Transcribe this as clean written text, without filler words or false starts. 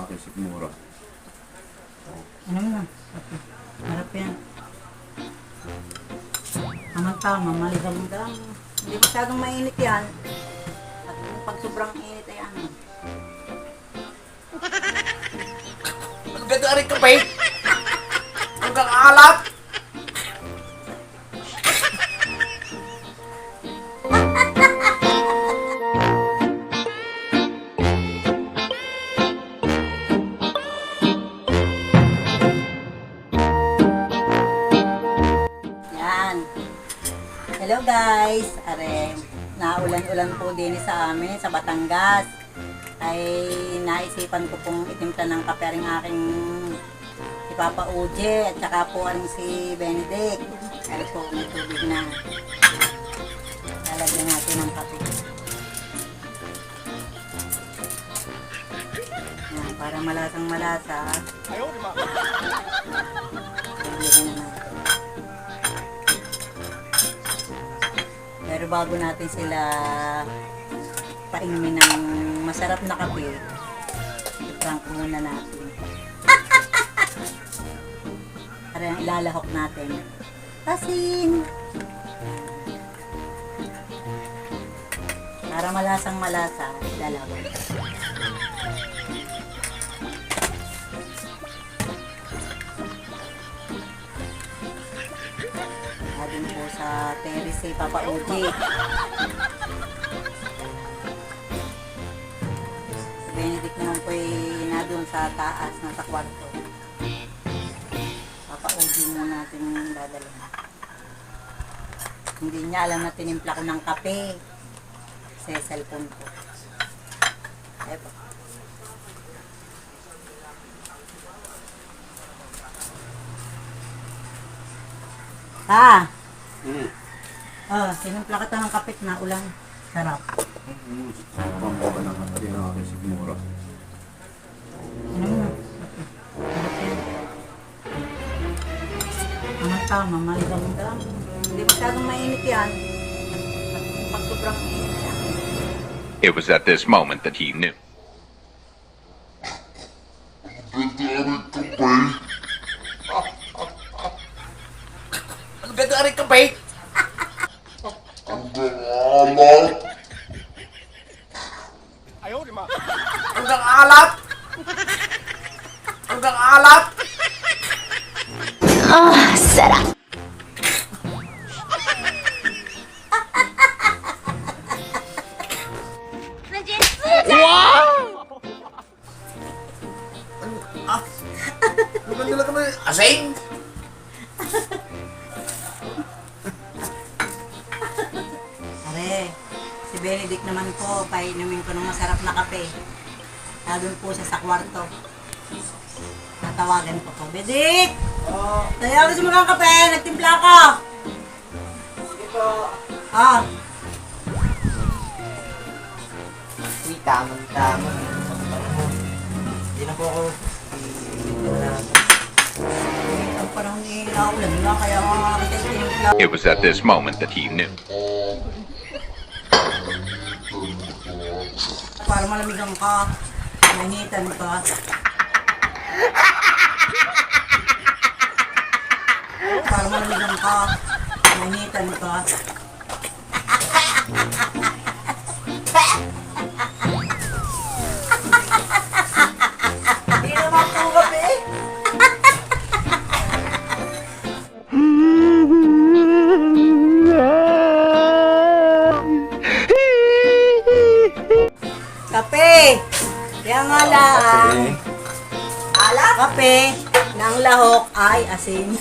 aking sikmura. Ano mo? Harap yan. Tama-tama, maligang-gang. Hindi masyadong mainit yan. At pag sobrang init ay ano. Ang ganda rin kape! Hanggang alat! Yan. Hello guys. Are, naulan-ulan po din sa amin sa Batangas. Ay naisipan ko pong itimpla ng kape ang aking si Papa Uje at saka po ang si Benedict. Kaya po may tubig na. Lalagyan natin ng kape. Yan, para malasang malasa. Lagyan na natin. Pero bago natin sila painumin ng masarap na kape, i-prank muna natin. Para ilalahok natin. Asin! Para malasang malasa, ilalahok. Din po sa terrace si Papa Uji. Si Benedict naman po ay nandun sa taas, nasa kwarto. Papa Uji muna natin dadalhin. Hindi niya alam na tinimpla ko ng kape sa cellphone ko. Epo. Oh, tinimpla kita ng kapit na ulan. Sarap. Pambaba ng rin ang aking sikmura. Ano mo? Sarap yan. Tama-tama, maligang-gang. Hindi masyadong mainit yan. At pag sobrang mainit yan. It was at this moment that he knew. Ang ganda rin kape! Hanggang alat! Hanggang alat! Ah! Lugan nila kami asing! Are, si Benedict naman po, painumin ko ng masarap na kape. Nandun po siya sa kwarto. Tatawagan ko po. Benedict! Oh, Tayo gusto mo ng kape, nagtimpla ka! sige po. Ah, Uy, tamang-tama. Hindi na po ako. ang parang inaulan na, kaya kita itinimpla. It was at this moment that he knew. Para malamigan ka, mainitan ka. Para malamigan ka, mainitan ka. Hindi naman po kami. Kape! Kaya nga lang, kape ng lahok ay asin.